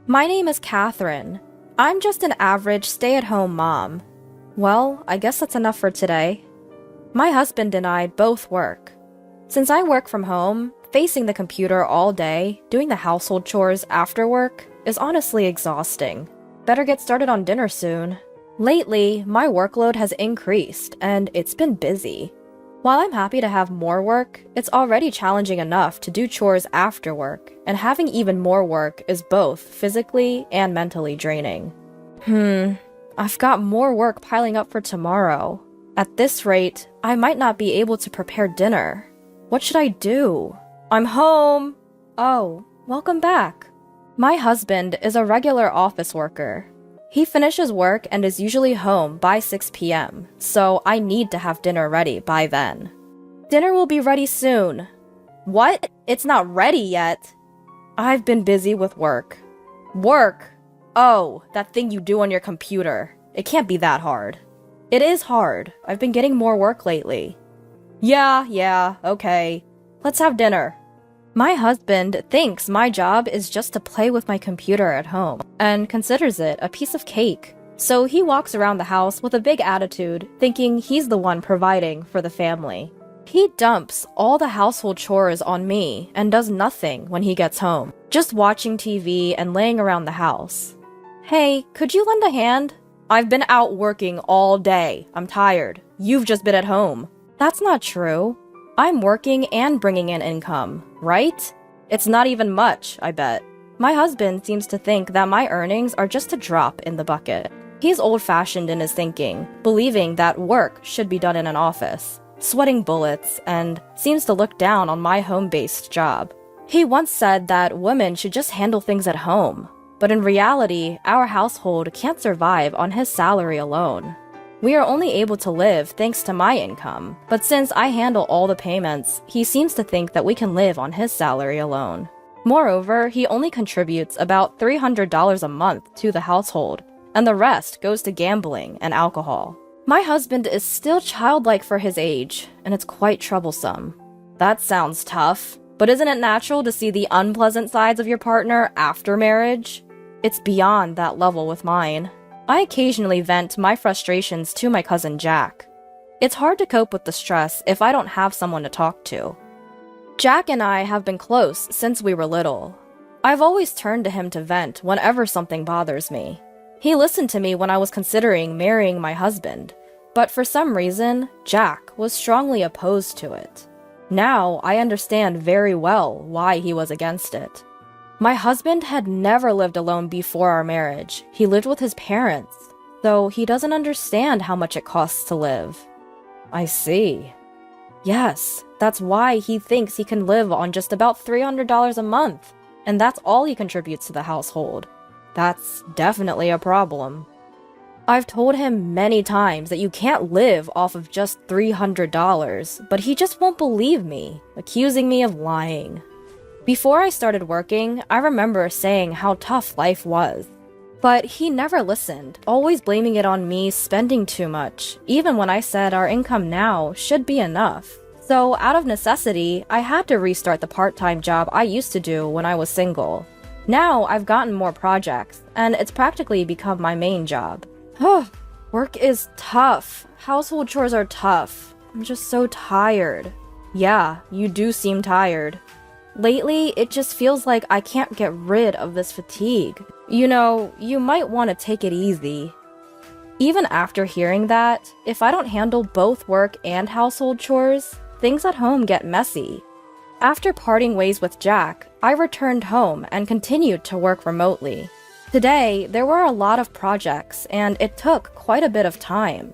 My name is Catherine. I'm just an average stay-at-home mom. Well, I guess that's enough for today. My husband and I both work. Since I work from home, facing the computer all day, doing the household chores after work, is honestly exhausting. Better get started on dinner soon. Lately, my workload has increased, and it's been busy. While I'm happy to have more work, it's already challenging enough to do chores after work, and having even more work is both physically and mentally draining. I've got more work piling up for tomorrow. At this rate, I might not be able to prepare dinner. What should I do? I'm home! Oh, welcome back. My husband is a regular office worker. He finishes work and is usually home by 6 p.m., so I need to have dinner ready by then. Dinner will be ready soon. What? It's not ready yet. I've been busy with work. Work? Oh, that thing you do on your computer. It can't be that hard. It is hard. I've been getting more work lately. Yeah, okay. Let's have dinner. My husband thinks my job is just to play with my computer at home, and considers it a piece of cake. So he walks around the house with a big attitude, thinking he's the one providing for the family. He dumps all the household chores on me and does nothing when he gets home, just watching TV and laying around the house. Hey, could you lend a hand? I've been out working all day. I'm tired. You've just been at home. That's not true. I'm working and bringing in income, right? It's not even much, I bet. My husband seems to think that my earnings are just a drop in the bucket. He's old-fashioned in his thinking, believing that work should be done in an office, sweating bullets, and seems to look down on my home-based job. He once said that women should just handle things at home, but in reality, our household can't survive on his salary alone. We are only able to live thanks to my income, but since I handle all the payments, he seems to think that we can live on his salary alone. Moreover, he only contributes about $300 a month to the household, and the rest goes to gambling and alcohol. My husband is still childlike for his age, and it's quite troublesome. That sounds tough, but isn't it natural to see the unpleasant sides of your partner after marriage? It's beyond that level with mine. I occasionally vent my frustrations to my cousin Jack. It's hard to cope with the stress if I don't have someone to talk to. Jack and I have been close since we were little. I've always turned to him to vent whenever something bothers me. He listened to me when I was considering marrying my husband, but for some reason, Jack was strongly opposed to it. Now I understand very well why he was against it. My husband had never lived alone before our marriage. He lived with his parents, so he doesn't understand how much it costs to live. I see. Yes, that's why he thinks he can live on just about $300 a month, and that's all he contributes to the household. That's definitely a problem. I've told him many times that you can't live off of just $300, but he just won't believe me, accusing me of lying. Before I started working, I remember saying how tough life was. But he never listened, always blaming it on me spending too much, even when I said our income now should be enough. So out of necessity, I had to restart the part-time job I used to do when I was single. Now I've gotten more projects, and it's practically become my main job. Work is tough. Household chores are tough. I'm just so tired. Yeah, you do seem tired. Lately, it just feels like I can't get rid of this fatigue. You know, you might want to take it easy. Even after hearing that, if I don't handle both work and household chores, things at home get messy. After parting ways with Jack, I returned home and continued to work remotely. Today, there were a lot of projects, and it took quite a bit of time.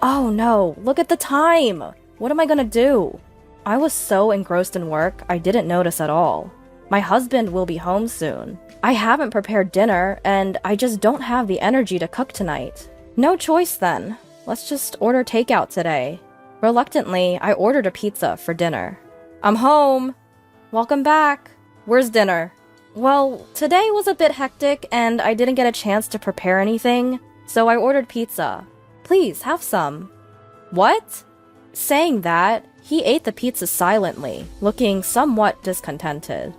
Oh no, look at the time! What am I gonna do? I was so engrossed in work, I didn't notice at all. My husband will be home soon. I haven't prepared dinner, and I just don't have the energy to cook tonight. No choice then. Let's just order takeout today. Reluctantly, I ordered a pizza for dinner. I'm home! Welcome back! Where's dinner? Well, today was a bit hectic, and I didn't get a chance to prepare anything, so I ordered pizza. Please, have some. What? Saying that, he ate the pizza silently, looking somewhat discontented.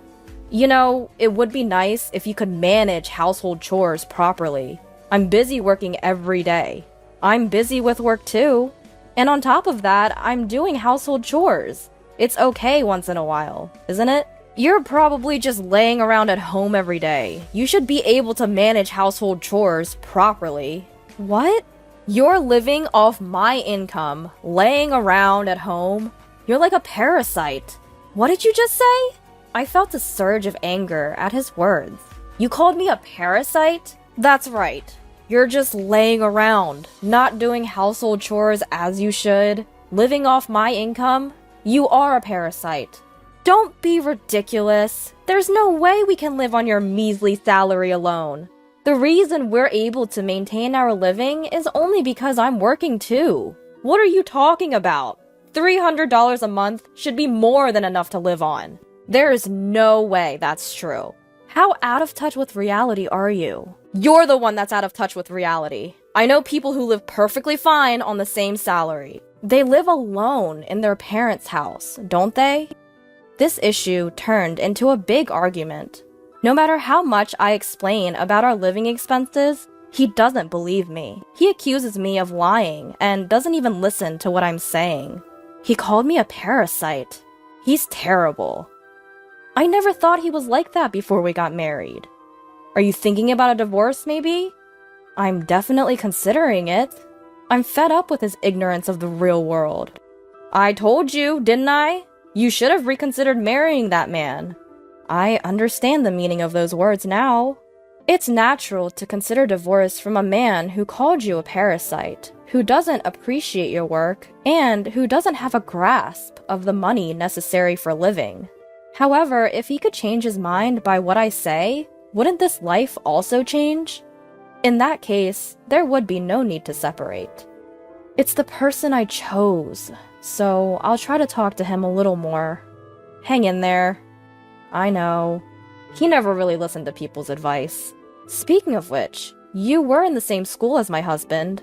You know, it would be nice if you could manage household chores properly. I'm busy working every day. I'm busy with work too. And on top of that, I'm doing household chores. It's okay once in a while, isn't it? You're probably just laying around at home every day. You should be able to manage household chores properly. What? You're living off my income, laying around at home? You're like a parasite. What did you just say? I felt a surge of anger at his words. You called me a parasite? That's right. You're just laying around, not doing household chores as you should, living off my income. You are a parasite. Don't be ridiculous. There's no way we can live on your measly salary alone. The reason we're able to maintain our living is only because I'm working too. What are you talking about? $300 a month should be more than enough to live on. There is no way that's true. How out of touch with reality are you? You're the one that's out of touch with reality. I know people who live perfectly fine on the same salary. They live alone in their parents' house, don't they? This issue turned into a big argument. No matter how much I explain about our living expenses, he doesn't believe me. He accuses me of lying and doesn't even listen to what I'm saying. He called me a parasite. He's terrible. I never thought he was like that before we got married. Are you thinking about a divorce, maybe? I'm definitely considering it. I'm fed up with his ignorance of the real world. I told you, didn't I? You should have reconsidered marrying that man. I understand the meaning of those words now. It's natural to consider divorce from a man who called you a parasite, who doesn't appreciate your work, and who doesn't have a grasp of the money necessary for living. However, if he could change his mind by what I say, wouldn't this life also change? In that case, there would be no need to separate. It's the person I chose, so I'll try to talk to him a little more. Hang in there. I know. He never really listened to people's advice. Speaking of which, you were in the same school as my husband.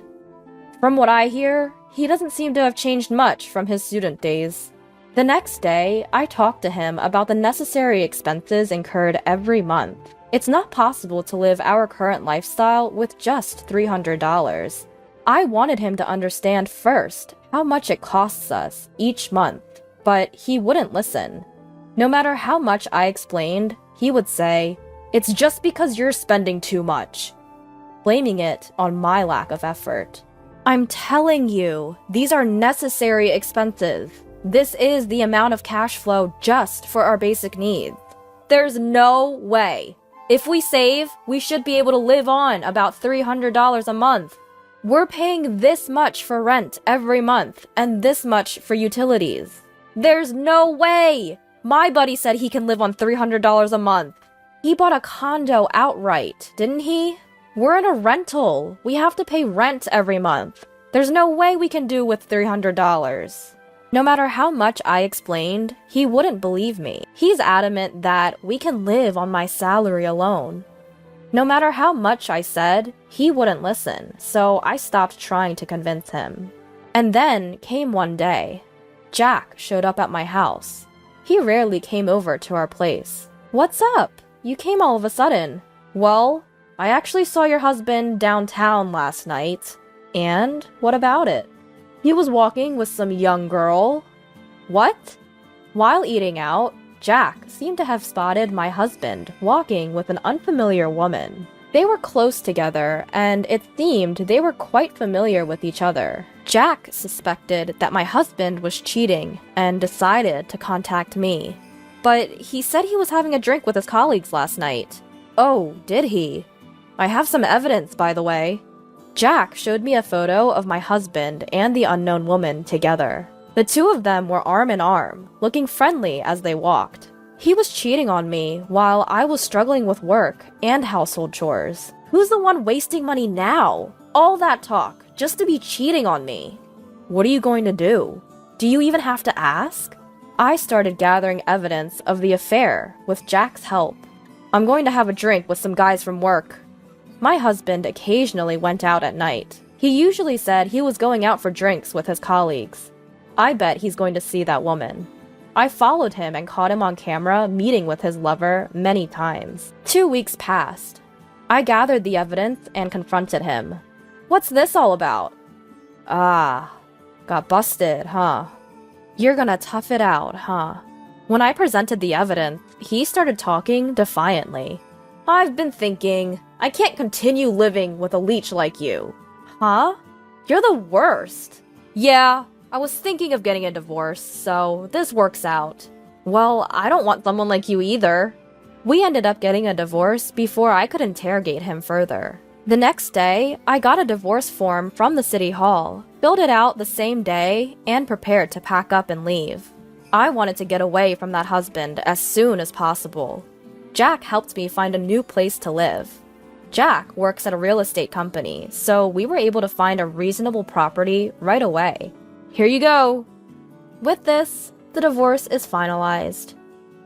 From what I hear, he doesn't seem to have changed much from his student days. The next day, I talked to him about the necessary expenses incurred every month. It's not possible to live our current lifestyle with just $300. I wanted him to understand first how much it costs us each month, but he wouldn't listen. No matter how much I explained, he would say, "It's just because you're spending too much," blaming it on my lack of effort. I'm telling you, these are necessary expenses. This is the amount of cash flow just for our basic needs. There's no way. If we save, we should be able to live on about $300 a month. We're paying this much for rent every month and this much for utilities. There's no way! My buddy said he can live on $300 a month. He bought a condo outright, didn't he? We're in a rental. We have to pay rent every month. There's no way we can do with $300. No matter how much I explained, he wouldn't believe me. He's adamant that we can live on my salary alone. No matter how much I said, he wouldn't listen, so I stopped trying to convince him. And then came one day. Jack showed up at my house. He rarely came over to our place. "What's up? You came all of a sudden." "Well, I actually saw your husband downtown last night." "And what about it?" "He was walking with some young girl." "What?" While eating out, Jack seemed to have spotted my husband walking with an unfamiliar woman. They were close together, and it seemed they were quite familiar with each other. Jack suspected that my husband was cheating and decided to contact me. But he said he was having a drink with his colleagues last night. "Oh, did he?" "I have some evidence, by the way." Jack showed me a photo of my husband and the unknown woman together. The two of them were arm in arm, looking friendly as they walked. He was cheating on me while I was struggling with work and household chores. Who's the one wasting money now? All that talk, just to be cheating on me. What are you going to do? Do you even have to ask? I started gathering evidence of the affair with Jack's help. "I'm going to have a drink with some guys from work." My husband occasionally went out at night. He usually said he was going out for drinks with his colleagues. I bet he's going to see that woman. I followed him and caught him on camera meeting with his lover many times. 2 weeks passed. I gathered the evidence and confronted him. What's this all about? Ah, got busted, huh? You're gonna tough it out, huh? When I presented the evidence, he started talking defiantly. I've been thinking, I can't continue living with a leech like you. Huh? You're the worst. Yeah, I was thinking of getting a divorce, so this works out. Well, I don't want someone like you either. We ended up getting a divorce before I could interrogate him further. The next day, I got a divorce form from the city hall, filled it out the same day, and prepared to pack up and leave. I wanted to get away from that husband as soon as possible. Jack helped me find a new place to live. Jack works at a real estate company, so we were able to find a reasonable property right away. Here you go! With this, the divorce is finalized.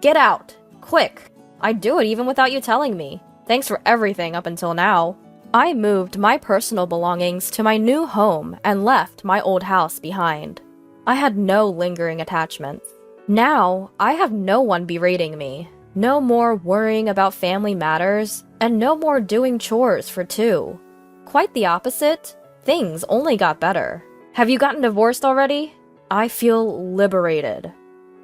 Get out! Quick! I'd do it even without you telling me. Thanks for everything up until now. I moved my personal belongings to my new home and left my old house behind. I had no lingering attachments. Now, I have no one berating me. No more worrying about family matters, and no more doing chores for two. Quite the opposite, things only got better. Have you gotten divorced already? I feel liberated.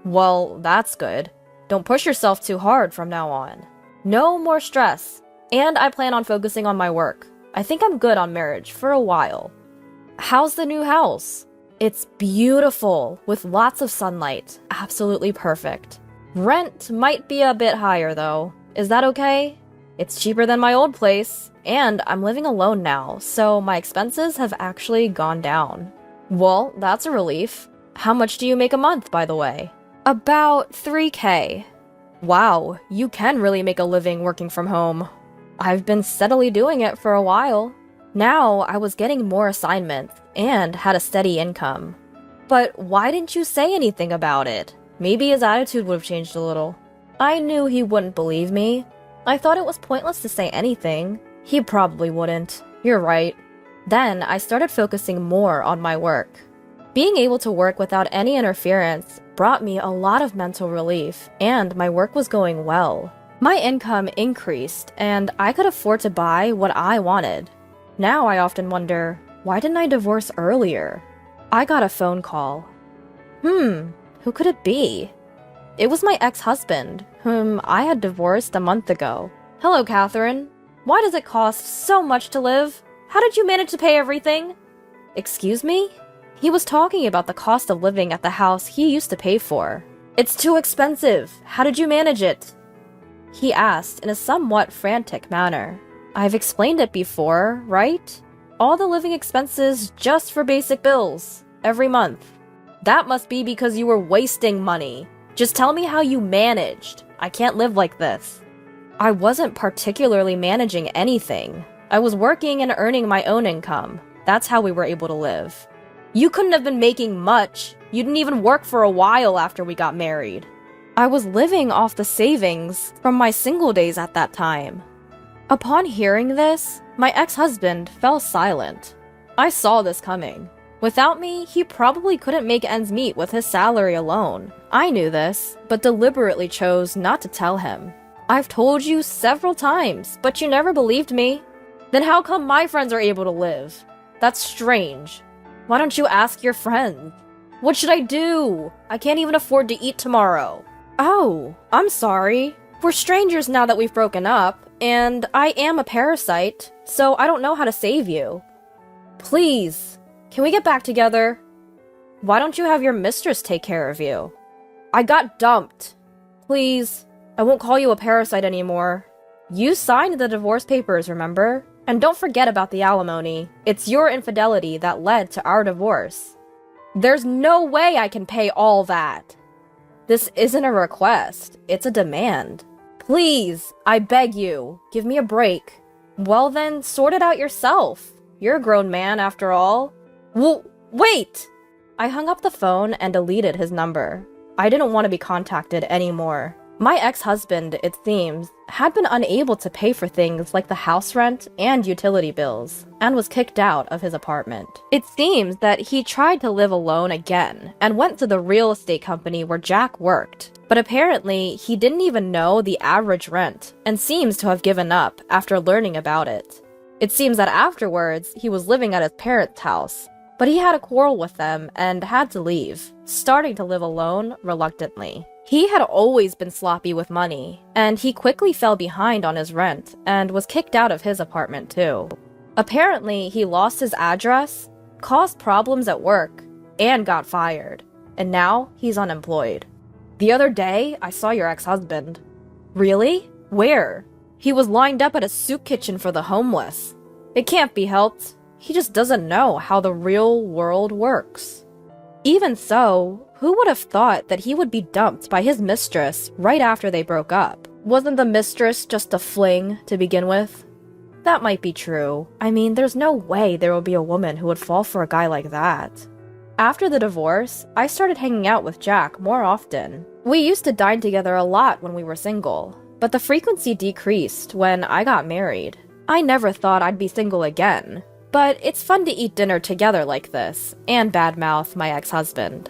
Well, that's good. Don't push yourself too hard from now on. No more stress, and I plan on focusing on my work. I think I'm good on marriage for a while. How's the new house? It's beautiful, with lots of sunlight. Absolutely perfect. Rent might be a bit higher though. Is that okay? It's cheaper than my old place, and I'm living alone now, so my expenses have actually gone down. Well, that's a relief. How much do you make a month, by the way? About 3K. Wow, you can really make a living working from home. I've been steadily doing it for a while. Now I was getting more assignments and had a steady income. But why didn't you say anything about it? Maybe his attitude would have changed a little. I knew he wouldn't believe me. I thought it was pointless to say anything. He probably wouldn't. You're right. Then I started focusing more on my work. Being able to work without any interference brought me a lot of mental relief, and my work was going well. My income increased, and I could afford to buy what I wanted. Now I often wonder, why didn't I divorce earlier? I got a phone call. Who could it be? It was my ex-husband, whom I had divorced a month ago. Hello, Catherine. Why does it cost so much to live? How did you manage to pay everything? Excuse me? He was talking about the cost of living at the house he used to pay for. It's too expensive. How did you manage it? He asked in a somewhat frantic manner. I've explained it before, right? All the living expenses just for basic bills, every month. That must be because you were wasting money. Just tell me how you managed. I can't live like this. I wasn't particularly managing anything. I was working and earning my own income. That's how we were able to live. You couldn't have been making much. You didn't even work for a while after we got married. I was living off the savings from my single days at that time. Upon hearing this, my ex-husband fell silent. I saw this coming. Without me, he probably couldn't make ends meet with his salary alone. I knew this, but deliberately chose not to tell him. I've told you several times, but you never believed me. Then how come my friends are able to live? That's strange. Why don't you ask your friends? What should I do? I can't even afford to eat tomorrow. Oh, I'm sorry. We're strangers now that we've broken up, and I am a parasite, so I don't know how to save you. Please, can we get back together? Why don't you have your mistress take care of you? I got dumped. Please, I won't call you a parasite anymore. You signed the divorce papers, remember? And don't forget about the alimony. It's your infidelity that led to our divorce. There's no way I can pay all that. This isn't a request, it's a demand. Please, I beg you, give me a break. Well then, sort it out yourself. You're a grown man after all. Wait! I hung up the phone and deleted his number. I didn't want to be contacted anymore. My ex-husband, it seems, had been unable to pay for things like the house rent and utility bills, and was kicked out of his apartment. It seems that he tried to live alone again, and went to the real estate company where Jack worked, but apparently he didn't even know the average rent, and seems to have given up after learning about it. It seems that afterwards, he was living at his parents' house, but he had a quarrel with them and had to leave, starting to live alone reluctantly. He had always been sloppy with money, and he quickly fell behind on his rent and was kicked out of his apartment too. Apparently, he lost his address, caused problems at work, and got fired, and now he's unemployed. The other day, I saw your ex-husband. Really? Where? He was lined up at a soup kitchen for the homeless. It can't be helped. He just doesn't know how the real world works. Even so, who would have thought that he would be dumped by his mistress right after they broke up? Wasn't the mistress just a fling to begin with? That might be true. I mean, there's no way there would be a woman who would fall for a guy like that. After the divorce, I started hanging out with Jack more often. We used to dine together a lot when we were single, but the frequency decreased when I got married. I never thought I'd be single again, but it's fun to eat dinner together like this, and badmouth my ex-husband.